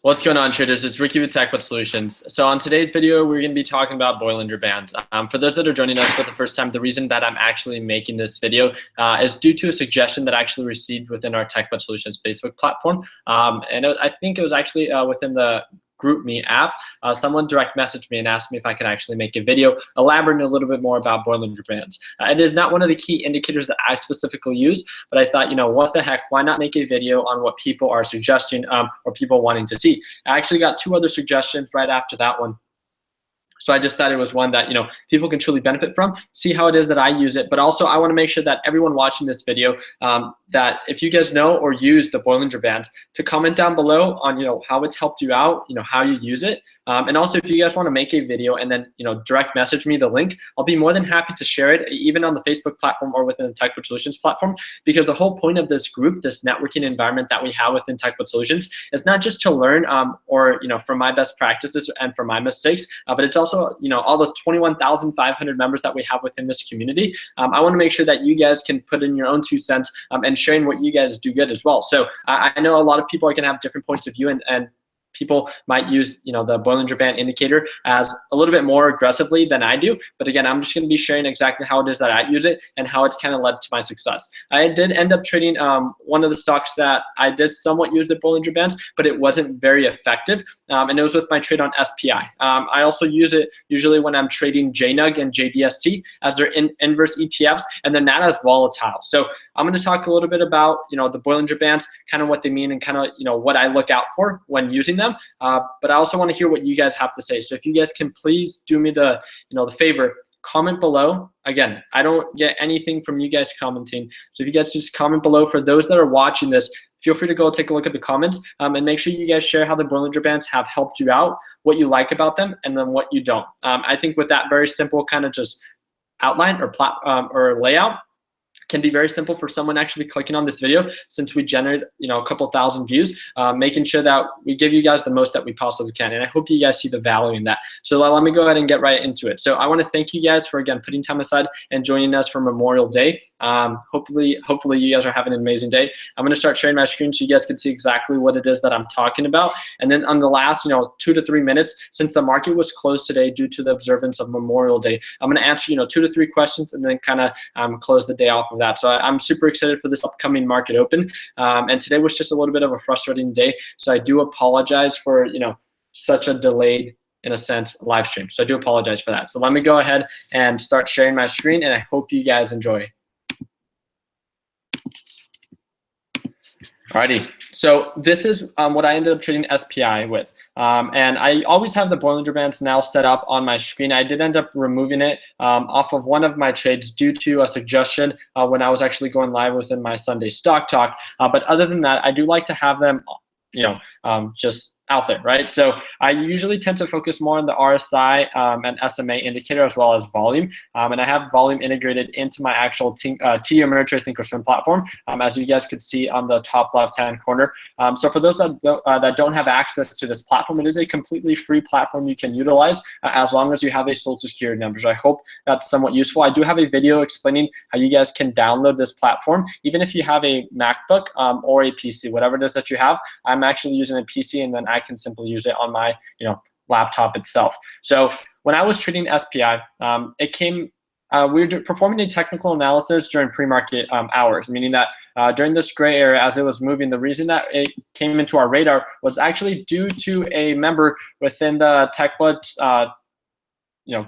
What's going on, traders? It's Ricky with TechBot Solutions. So on today's video, we're going to be talking about Bollinger Bands. For those that are joining us for the first time, the reason that I'm actually making this video is due to a suggestion that I actually received within our TechBot Solutions Facebook platform. I think it was actually within the GroupMe app. Someone direct messaged me and asked me if I could actually make a video elaborating a little bit more about Bollinger Bands. It is not one of the key indicators that I specifically use, but I thought, what the heck, why not make a video on what people are suggesting or people wanting to see. I actually got 2 other suggestions right after that one. So I just thought it was one that people can truly benefit from, see how it is that I use it. But also I want to make sure that everyone watching this video, that if you guys know or use the Bollinger Bands, to comment down below on how it's helped you out, how you use it. And also, if you guys want to make a video and then direct message me the link, I'll be more than happy to share it, even on the Facebook platform or within the TechBot Solutions platform. Because the whole point of this group, this networking environment that we have within TechBot Solutions, is not just to learn or from my best practices and from my mistakes, but it's also all the 21,500 members that we have within this community. I want to make sure that you guys can put in your own 2 cents and sharing what you guys do good as well. So I know a lot of people are going to have different points of view, and people might use the Bollinger Band indicator as a little bit more aggressively than I do. But again, I'm just going to be sharing exactly how it is that I use it and how it's kind of led to my success. I did end up trading one of the stocks that I did somewhat use the Bollinger Bands, but it wasn't very effective. And it was with my trade on SPI. I also use it usually when I'm trading JNUG and JDST as their inverse ETFs, and they're not as volatile. So I'm going to talk a little bit about the Bollinger Bands, kind of what they mean and kind of what I look out for when using them. But I also want to hear what you guys have to say. So if you guys can please do me the the favor, comment below. Again, I don't get anything from you guys commenting. So if you guys just comment below, for those that are watching this, feel free to go take a look at the comments and make sure you guys share how the Bollinger Bands have helped you out, what you like about them, and then what you don't. I think with that very simple kind of just outline or layout, can be very simple for someone actually clicking on this video, since we generate a couple thousand views, making sure that we give you guys the most that we possibly can. And I hope you guys see the value in that. So let me go ahead and get right into it. So I want to thank you guys for, again, putting time aside and joining us for Memorial Day. Hopefully you guys are having an amazing day. I'm going to start sharing my screen so you guys can see exactly what it is that I'm talking about. And then on the last 2 to 3 minutes, since the market was closed today due to the observance of Memorial Day, I'm going to answer 2 to 3 questions and then kind of close the day off of that. So I'm super excited for this upcoming market open. And today was just a little bit of a frustrating day. So I do apologize for such a delayed, in a sense, live stream. So I do apologize for that. So let me go ahead and start sharing my screen, and I hope you guys enjoy. Alrighty, so this is what I ended up trading SPI with. And I always have the Bollinger Bands now set up on my screen. I did end up removing it off of one of my trades due to a suggestion when I was actually going live within my Sunday stock talk. But other than that, I do like to have them just out there, right? So I usually tend to focus more on the RSI and SMA indicator, as well as volume. And I have volume integrated into my actual TD Ameritrade Thinkorswim platform, as you guys could see on the top left-hand corner. So for those that don't have access to this platform, it is a completely free platform you can utilize as long as you have a social security number. So I hope that's somewhat useful. I do have a video explaining how you guys can download this platform, even if you have a MacBook or a PC, whatever it is that you have. I'm actually using a PC, and then I can simply use it on my laptop itself. So when I was trading SPI, we were performing a technical analysis during pre-market hours, meaning that during this gray area as it was moving, the reason that it came into our radar was actually due to a member within the TechBot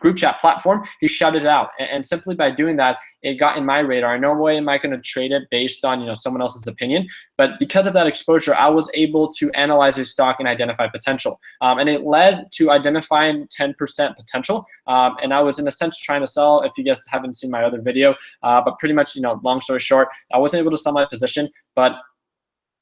group chat platform. He shouted it out, and simply by doing that, it got in my radar. No way am I going to trade it based on someone else's opinion, but because of that exposure, I was able to analyze a stock and identify potential, and it led to identifying 10% potential. And I was in a sense trying to sell, if you guys haven't seen my other video, but pretty much long story short, I wasn't able to sell my position, but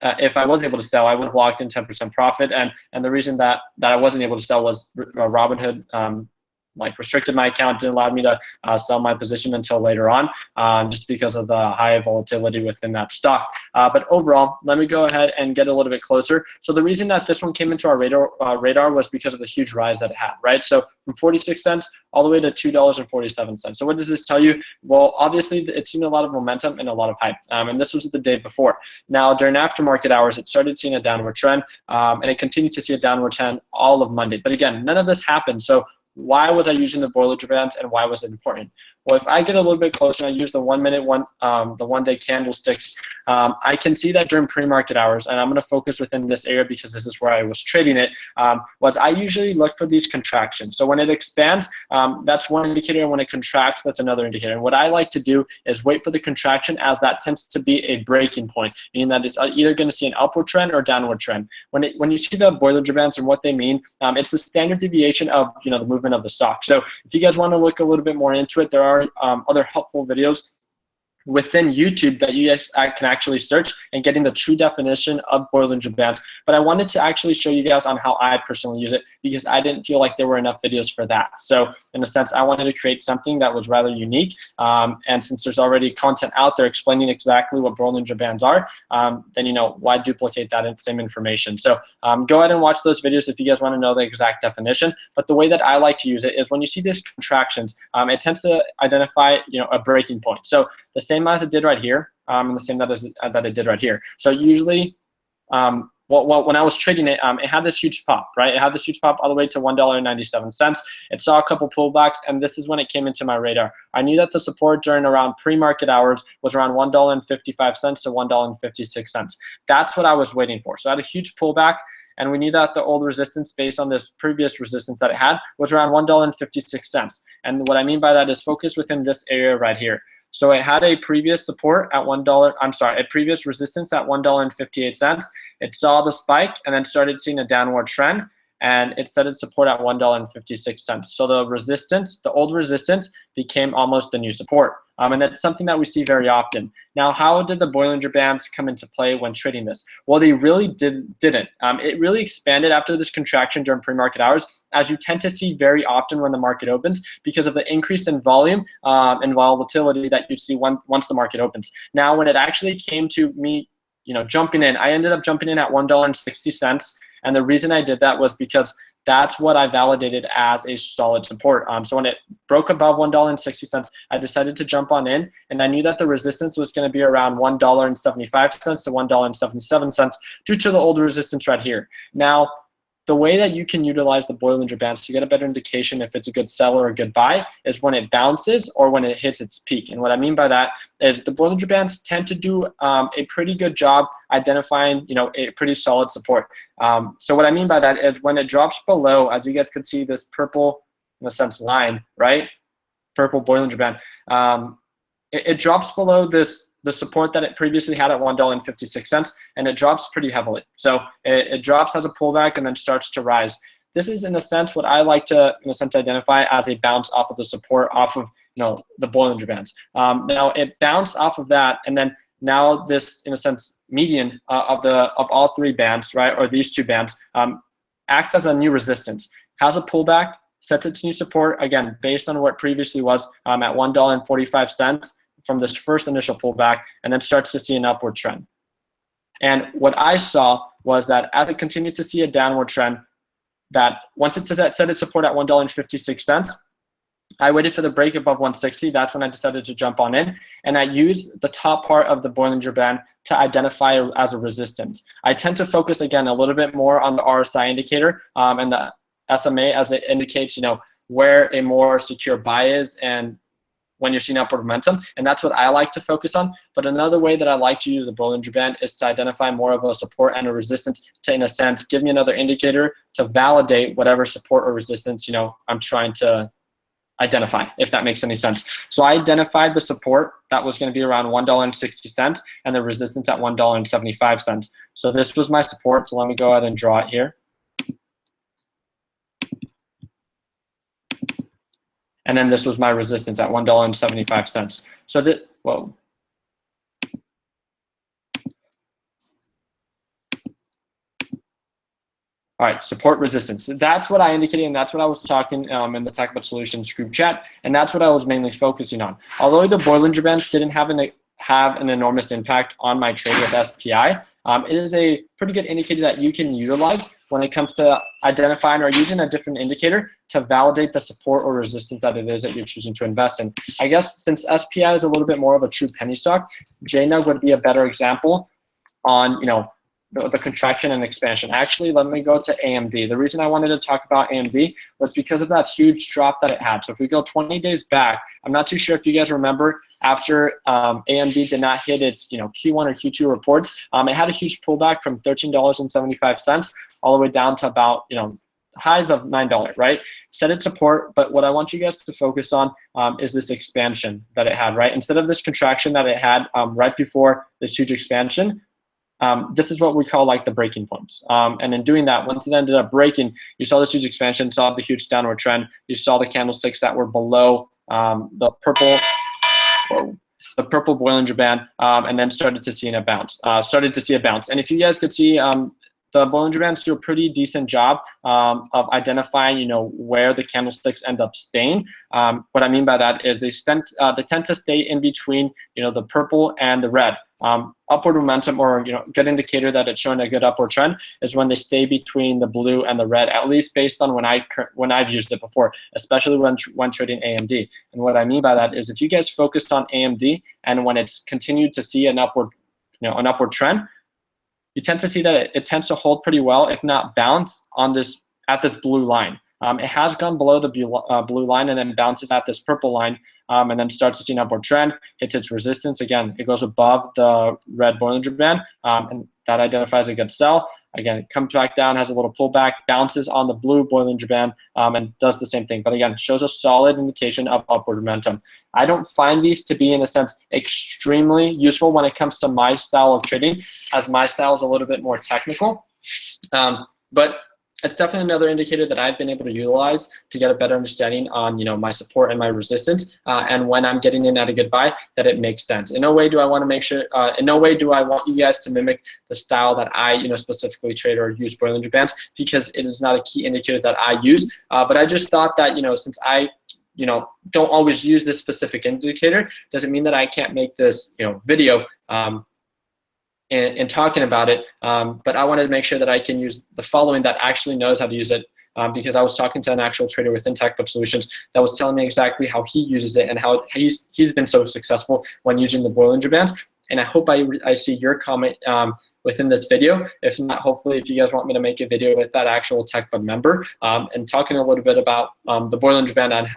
if I was able to sell, I would have locked in 10% profit. And the reason that I wasn't able to sell was Robinhood like restricted my account, didn't allow me to sell my position until later on, just because of the high volatility within that stock. But overall, let me go ahead and get a little bit closer. So the reason that this one came into our radar was because of the huge rise that it had, right? So from 46 cents all the way to $2.47. So what does this tell you? Well, obviously it's seen a lot of momentum and a lot of hype, and this was the day before. Now during aftermarket hours, it started seeing a downward trend, and it continued to see a downward trend all of Monday. But again, none of this happened. So why was I using the Bollinger Bands, and why was it important? Well, if I get a little bit closer and I use the 1 minute, the 1 day candlesticks, I can see that during pre-market hours, and I'm going to focus within this area because this is where I was trading it, was I usually look for these contractions. So when it expands, that's one indicator, and when it contracts, that's another indicator. And what I like to do is wait for the contraction, as that tends to be a breaking point, meaning that it's either going to see an upward trend or downward trend. When you see the Bollinger Bands and what they mean, it's the standard deviation of the movement of the stock. So if you guys want to look a little bit more into it, there are other helpful videos within YouTube that you guys can actually search and getting the true definition of Bollinger Bands. But I wanted to actually show you guys on how I personally use it, because I didn't feel like there were enough videos for that. So in a sense, I wanted to create something that was rather unique. And since there's already content out there explaining exactly what Bollinger Bands are, then why duplicate that same information? So go ahead and watch those videos if you guys want to know the exact definition. But the way that I like to use it is when you see these contractions, it tends to identify a breaking point. So the same as it did right here, and the same that it did right here. So usually, when I was trading it, it had this huge pop, right? It had this huge pop all the way to $1.97. It saw a couple pullbacks, and this is when it came into my radar. I knew that the support during around pre-market hours was around $1.55 to $1.56. That's what I was waiting for. So I had a huge pullback, and we knew that the old resistance based on this previous resistance that it had was around $1.56. And what I mean by that is focus within this area right here. So it had a previous support at a previous resistance at $1.58. It saw the spike and then started seeing a downward trend, and it set its support at $1.56. So the resistance, the old resistance, became almost the new support. And that's something that we see very often. Now, how did the Bollinger Bands come into play when trading this? Well, they really didn't. It really expanded after this contraction during pre-market hours, as you tend to see very often when the market opens, because of the increase in volume and volatility that you see once the market opens. Now, when it actually came to me, jumping in, I ended up jumping in at $1.60. And the reason I did that was because that's what I validated as a solid support. So when it broke above $1.60, I decided to jump on in, and I knew that the resistance was going to be around $1.75 to $1.77 due to the old resistance right here. Now, the way that you can utilize the Bollinger Bands to get a better indication if it's a good sell or a good buy is when it bounces or when it hits its peak. And what I mean by that is the Bollinger Bands tend to do a pretty good job identifying, a pretty solid support. So what I mean by that is when it drops below, as you guys can see, this purple, in a sense, line, right? Purple Bollinger Band. It drops below the support that it previously had at $1.56, and it drops pretty heavily. So it drops, has a pullback, and then starts to rise. This is, in a sense, what I like to, identify as a bounce off of the support, off of, the Bollinger Bands. Now it bounced off of that, and then now this, in a sense, median of all three bands, right, or these two bands, acts as a new resistance, has a pullback, sets its new support, again, based on what previously was at $1.45 from this first initial pullback, and then starts to see an upward trend. And what I saw was that as it continued to see a downward trend, that once it set its support at $1.56, I waited for the break above 160. That's when I decided to jump on in, and I used the top part of the Bollinger Band to identify as a resistance. I tend to focus, again, a little bit more on the RSI indicator and the SMA, as it indicates, where a more secure buy is and when you're seeing upward momentum, and that's what I like to focus on. But another way that I like to use the Bollinger Band is to identify more of a support and a resistance to, in a sense, give me another indicator to validate whatever support or resistance, I'm trying to identify, if that makes any sense. So I identified the support that was going to be around $1.60 and the resistance at $1.75. So this was my support. So let me go ahead and draw it here. And then this was my resistance at $1.75. So that, whoa. All right, support resistance. That's what I indicated, and that's what I was talking in the Tech About Solutions group chat, and that's what I was mainly focusing on. Although the Bollinger Bands didn't have an enormous impact on my trade with SPI, it is a pretty good indicator that you can utilize when it comes to identifying or using a different indicator to validate the support or resistance that it is that you're choosing to invest in. I guess since SPI is a little bit more of a true penny stock, JNUG would be a better example on, the contraction and expansion. Actually, let me go to AMD. The reason I wanted to talk about AMD was because of that huge drop that it had. So if we go 20 days back, I'm not too sure if you guys remember, after AMD did not hit its Q1 or Q2 reports, it had a huge pullback from $13.75 all the way down to about highs of $9, right? Set its support, but what I want you guys to focus on is this expansion that it had, right? Instead of this contraction that it had right before this huge expansion, this is what we call like the breaking points. And in doing that, once it ended up breaking, you saw this huge expansion, saw the huge downward trend. You saw the candlesticks that were below the purple Bollinger Band, and then started to see a bounce. And if you guys could see, the Bollinger Bands do a pretty decent job of identifying, where the candlesticks end up staying. What I mean by that is they tend to stay in between, the purple and the red. Upward momentum, or good indicator that it's showing a good upward trend, is when they stay between the blue and the red. At least based on when I've used it before, especially when trading AMD. And what I mean by that is if you guys focused on AMD and when it's continued to see an upward trend, you tend to see that it tends to hold pretty well, if not bounce at this blue line. It has gone below the blue line and then bounces at this purple line, and then starts to see an upward trend, hits its resistance. Again, it goes above the red Bollinger Band, and that identifies a good sell. Again, it comes back down, has a little pullback, bounces on the blue Bollinger Band, and does the same thing. But again, shows a solid indication of upward momentum. I don't find these to be, in a sense, extremely useful when it comes to my style of trading, as my style is a little bit more technical. But it's definitely another indicator that I've been able to utilize to get a better understanding on my support and my resistance, and when I'm getting in at a good buy, that it makes sense. In no way do I want to make sure, in no way do I want you guys to mimic the style that I specifically trade or use Bollinger Bands, because it is not a key indicator that I use. But I just thought that since I don't always use this specific indicator, doesn't mean that I can't make this video in talking about it, but I wanted to make sure that I can use the following that actually knows how to use it, because I was talking to an actual trader within Tech About Solutions that was telling me exactly how he uses it and how he's been so successful when using the Bollinger Bands. And I hope I see your comment within this video. If not, hopefully, if you guys want me to make a video with that actual Tech About member and talking a little bit about the Bollinger Band and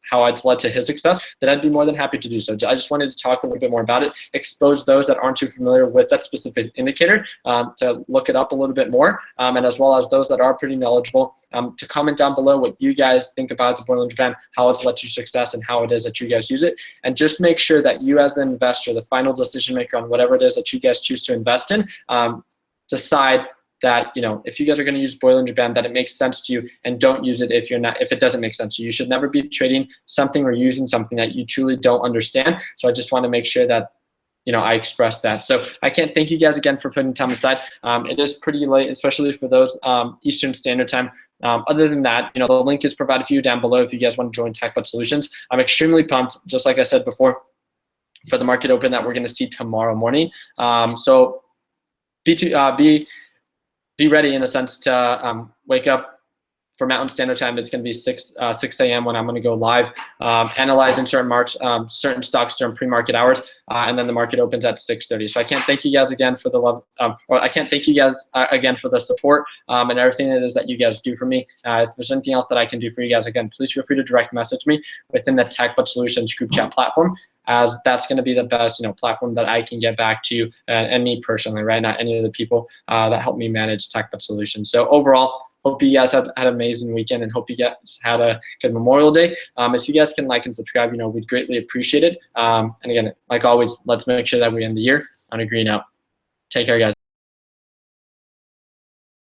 how it's led to his success, then I'd be more than happy to do so. I just wanted to talk a little bit more about it, expose those that aren't too familiar with that specific indicator to look it up a little bit more, and as well as those that are pretty knowledgeable to comment down below what you guys think about the Bollinger Band, how it's led to success, and how it is that you guys use it. And just make sure that you, as the investor, the final decision maker on whatever it is that you guys choose to invest in, decide that if you guys are going to use Bollinger Band, that it makes sense to you, and don't use it if it doesn't make sense to you. You should never be trading something or using something that you truly don't understand. So I just want to make sure that I express that. So I can't thank you guys again for putting time aside. It is pretty late, especially for those Eastern Standard Time. Other than that, the link is provided for you down below if you guys want to join Tech About Solutions. I'm extremely pumped, just like I said before, for the market open that we're going to see tomorrow morning. So be ready, in a sense, to wake up for Mountain Standard Time. It's going to be 6 a.m. when I'm going to go live, analyzing certain stocks during pre-market hours, and then the market opens at 6:30. So I can't thank you guys again for the love, or I can't thank you guys again for the support and everything it is that you guys do for me. If there's anything else that I can do for you guys, again, please feel free to direct message me within the Tech About Solutions group chat platform, as that's going to be the best platform that I can get back to you and me personally, right? Not any of the people that help me manage Tech About Solutions. So overall, hope you guys had an amazing weekend, and hope you guys had a good Memorial Day. If you guys can like and subscribe, we'd greatly appreciate it. And again, like always, let's make sure that we end the year on a green note. Take care, guys.